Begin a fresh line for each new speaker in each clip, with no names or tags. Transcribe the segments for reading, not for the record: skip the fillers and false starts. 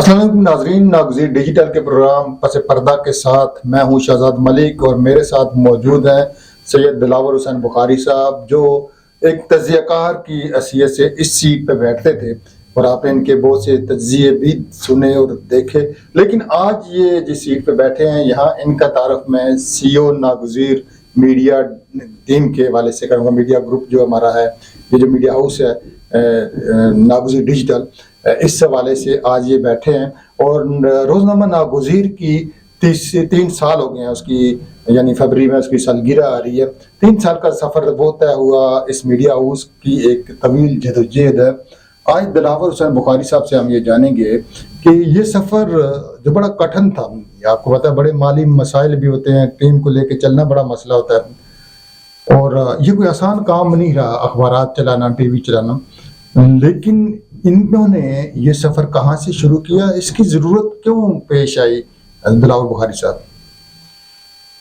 السلام علیکم ناظرین، ناگزیر ڈیجیٹل کے پروگرام پس پردہ کے ساتھ میں ہوں شہزاد ملک اور میرے ساتھ موجود ہیں سید دلاور حسین بخاری صاحب، جو ایک تجزیہ کار کی حیثیت سے اس سیٹ پہ بیٹھتے تھے اور آپ نے ان کے بہت سے تجزیے بھی سنے اور دیکھے، لیکن آج یہ جس سیٹ پہ بیٹھے ہیں یہاں ان کا تعارف میں سی او ناگزیر میڈیا ٹیم کے حوالے سے کروں گا۔ میڈیا گروپ جو ہمارا ہے، یہ جو میڈیا ہاؤس ہے ناگزیر ڈیجیٹل، اس حوالے سے آج یہ بیٹھے ہیں اور روزنامہ ناگزیر کی 3 سال ہو گئے ہیں اس کی، یعنی فروری میں اس کی سالگرہ آ رہی ہے۔ 3 سال کا سفر وہ طے ہوا، اس میڈیا ہاؤس کی ایک طویل جدوجہد ہے۔ آج دلاور حسین بخاری صاحب سے ہم یہ جانیں گے کہ یہ سفر جو بڑا کٹھن تھا، آپ کو پتا ہے بڑے مالی مسائل بھی ہوتے ہیں، ٹیم کو لے کے چلنا بڑا مسئلہ ہوتا ہے اور یہ کوئی آسان کام نہیں رہا، اخبارات چلانا، ٹی وی چلانا، لیکن انہوں نے یہ سفر کہاں سے شروع کیا، اس کی ضرورت کیوں پیش آئی دلاور بخاری صاحب؟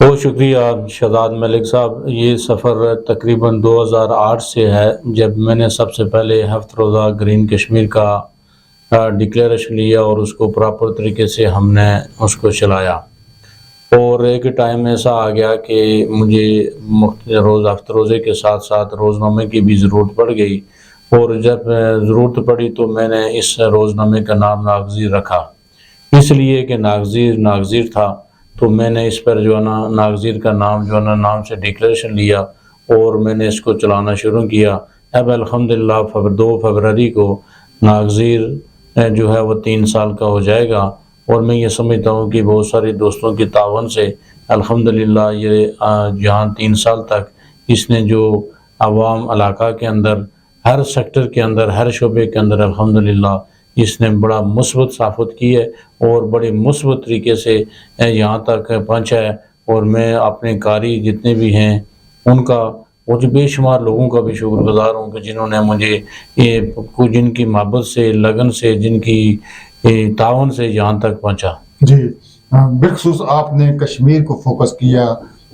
بہت شکریہ شہزاد ملک صاحب۔ یہ سفر تقریباً 2008 سے ہے، جب میں نے سب سے پہلے ہفت روزہ گرین کشمیر کا ڈکلیریشن لیا اور اس کو پراپر طریقے سے ہم نے اس کو چلایا، اور ایک ٹائم ایسا آ گیا کہ مجھے ہفت روزے کے ساتھ ساتھ روزنامے کی بھی ضرورت پڑ گئی، اور جب ضرورت پڑی تو میں نے اس روزنامے کا نام ناگزیر رکھا، اس لیے کہ ناگزیر تھا، تو میں نے اس پر جو ہے نا ناگزیر کا نام جو ہے نا نام سے ڈکلیریشن لیا اور میں نے اس کو چلانا شروع کیا۔ اب الحمدللہ 2 فروری کو ناگزیر جو ہے وہ 3 سال کا ہو جائے گا، اور میں یہ سمجھتا ہوں کہ بہت سارے دوستوں کی تعاون سے الحمدللہ یہ جہاں 3 سال تک اس نے جو عوام علاقہ کے اندر، ہر سیکٹر کے اندر، ہر شعبے کے اندر الحمدللہ اس نے بڑا مثبت ثابت کی ہے اور بڑے مثبت طریقے سے یہاں تک پہنچا ہے، اور میں اپنے قاری جتنے بھی ہیں ان کا، وہ جو بے شمار لوگوں کا بھی شکر گزار ہوں کہ جنہوں نے مجھے جن کی محبت سے، لگن سے، جن کی تعاون سے یہاں تک پہنچا۔
جی، بالخصوص آپ نے کشمیر کو فوکس کیا،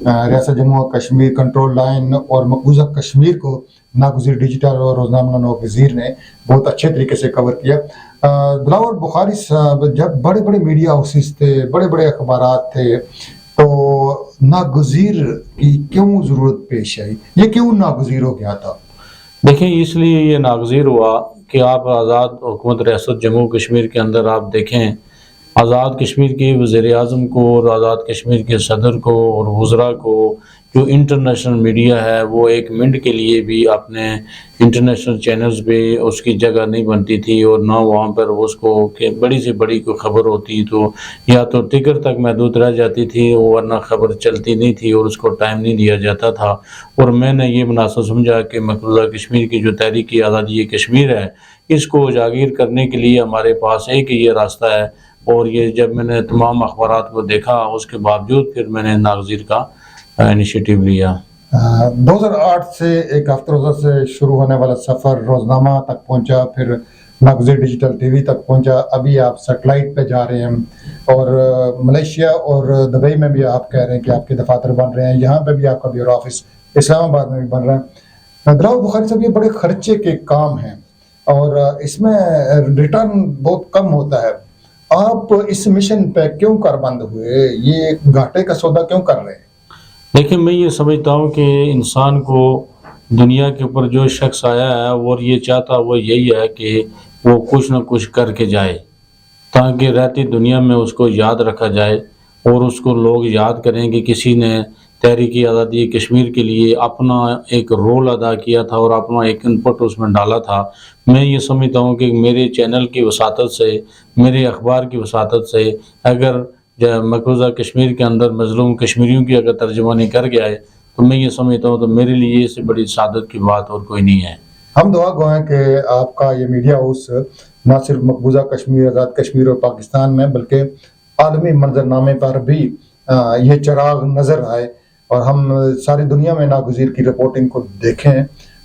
ریاست جموں کشمیر کنٹرول لائن اور مقبوضہ کشمیر کو ناگزیر ڈیجیٹل اور روزنامہ ناگزیر نے بہت اچھے طریقے سے کور کیا۔ دلاور بخاری صاحب، جب بڑے بڑے میڈیا ہاؤسز تھے، بڑے بڑے اخبارات تھے، تو ناگزیر کی کیوں ضرورت پیش آئی؟ یہ کیوں ناگزیر ہو گیا تھا؟
دیکھیں، اس لیے یہ ناگزیر ہوا کہ آپ آزاد حکومت ریاست جموں کشمیر کے اندر آپ دیکھیں، آزاد کشمیر کے وزیر اعظم کو اور آزاد کشمیر کے صدر کو اور وزراء کو، جو انٹرنیشنل میڈیا ہے، وہ 1 منٹ کے لیے بھی اپنے انٹرنیشنل چینلز پہ اس کی جگہ نہیں بنتی تھی، اور نہ وہاں پر اس کو کہ بڑی سے بڑی کوئی خبر ہوتی تو یا تو ٹکر تک محدود رہ جاتی تھی، ورنہ خبر چلتی نہیں تھی اور اس کو ٹائم نہیں دیا جاتا تھا۔ اور میں نے یہ مناسب سمجھا کہ مقبوضہ کشمیر کی جو تحریک آزادی کشمیر ہے، اس کو اجاگر کرنے کے لیے ہمارے پاس ایک یہ راستہ ہے، اور یہ جب میں نے تمام اخبارات کو دیکھا، اس کے باوجود پھر میں نے ناگزیر کا انیشیٹو لیا۔
2008 سے ایک ہفتہ روزہ سے شروع ہونے والا سفر روزنامہ تک پہنچا، پھر ناگزیر ڈیجیٹل ٹی وی تک پہنچا، ابھی آپ سیٹلائٹ پہ جا رہے ہیں، اور ملیشیا اور دبئی میں بھی آپ کہہ رہے ہیں کہ آپ کے دفاتر بن رہے ہیں، یہاں پہ بھی آپ کا بیورو آفس اسلام آباد میں بھی بن رہا ہے۔ دلاور بخاری صاحب، یہ بڑے خرچے کے کام ہیں اور اس میں ریٹرن بہت کم ہوتا ہے، آپ اس مشن پہ کیوں کاربند ہوئے؟ یہ گھاٹے کا سودا کیوں کر رہے ہیں؟
دیکھیں، میں یہ سمجھتا ہوں کہ انسان کو دنیا کے اوپر جو شخص آیا ہے اور یہ چاہتا وہ یہی ہے کہ وہ کچھ نہ کچھ کر کے جائے، تاکہ رہتی دنیا میں اس کو یاد رکھا جائے اور اس کو لوگ یاد کریں کہ کسی نے تحریک آزادی کشمیر کے لیے اپنا ایک رول ادا کیا تھا اور اپنا ایک انپٹ اس میں ڈالا تھا۔ میں یہ سمجھتا ہوں کہ میرے چینل کی وساطت سے، میرے اخبار کی وساطت سے، اگر مقبوضہ کشمیر کے اندر مظلوم کشمیریوں کی اگر ترجمانی کر گیا ہے، تو میں یہ سمجھتا ہوں تو میرے لیے اس سے بڑی سعادت کی بات اور کوئی نہیں ہے۔
ہم دعا گو ہیں کہ آپ کا یہ میڈیا ہاؤس نہ صرف مقبوضہ کشمیر، آزاد کشمیر اور پاکستان میں، بلکہ عالمی منظرنامے پر بھی یہ چراغ نظر آئے اور ہم ساری دنیا میں ناگزیر کی رپورٹنگ کو دیکھیں۔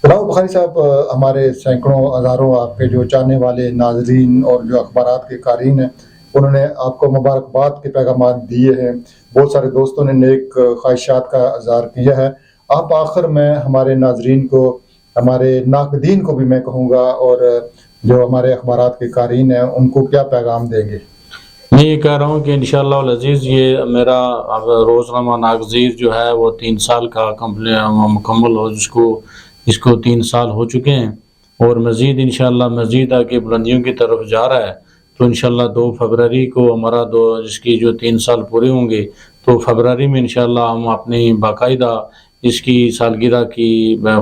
دلاور بخاری صاحب، ہمارے سینکڑوں ہزاروں آپ کے جو چاہنے والے ناظرین اور جو اخبارات کے قارئین ہیں، انہوں نے آپ کو مبارکباد کے پیغامات دیے ہیں، بہت سارے دوستوں نے نیک خواہشات کا اظہار کیا ہے۔ آپ آخر میں ہمارے ناظرین کو، ہمارے ناقدین کو بھی میں کہوں گا، اور جو ہمارے اخبارات کے قارئین ہیں ان کو کیا پیغام دیں گے؟
میں یہ کہہ رہا ہوں کہ انشاءاللہ العزیز یہ میرا روزنامہ ناگزیر جو ہے وہ 3 سال کا مکمل ہو، اس کو 3 سال ہو چکے ہیں، اور مزید انشاءاللہ مزید آگے بلندیوں کی طرف جا رہا ہے۔ تو انشاءاللہ 2 فروری کو ہمارا جس کی جو 3 سال پورے ہوں گے، تو فروری میں انشاءاللہ ہم اپنی باقاعدہ اس کی سالگرہ کی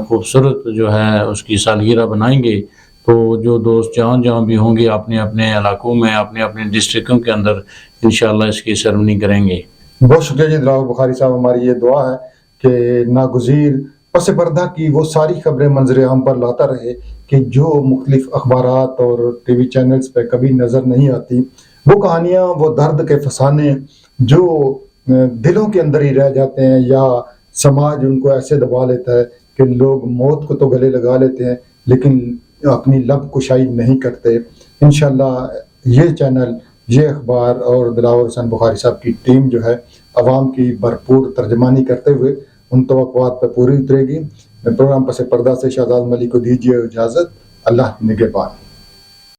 خوبصورت جو ہے اس کی سالگرہ بنائیں گے۔ تو جو دوست جہاں بھی ہوں گے اپنے اپنے علاقوں میں، اپنے اپنے ڈسٹرکٹوں کے اندر انشاءاللہ اس کی سیرمنی کریں گے۔
بہت شکریہ جی دلاور بخاری صاحب، ہماری یہ دعا ہے کہ ناگزیر پس پردہ کی وہ ساری خبریں منظر عام پر لاتا رہے کہ جو مختلف اخبارات اور ٹی وی چینلز پہ کبھی نظر نہیں آتی، وہ کہانیاں، وہ درد کے فسانے جو دلوں کے اندر ہی رہ جاتے ہیں، یا سماج ان کو ایسے دبا لیتا ہے کہ لوگ موت کو تو گلے لگا لیتے ہیں لیکن اپنی لب کشائی نہیں کرتے۔ انشاءاللہ یہ چینل، یہ اخبار اور دلاور حسین بخاری صاحب کی ٹیم جو ہے عوام کی بھرپور ترجمانی کرتے ہوئے ان توقعات پہ پوری اترے گی۔ پروگرام پس پردہ سے شہزاد ملک کو دیجیے اجازت۔ اللہ نگہبان۔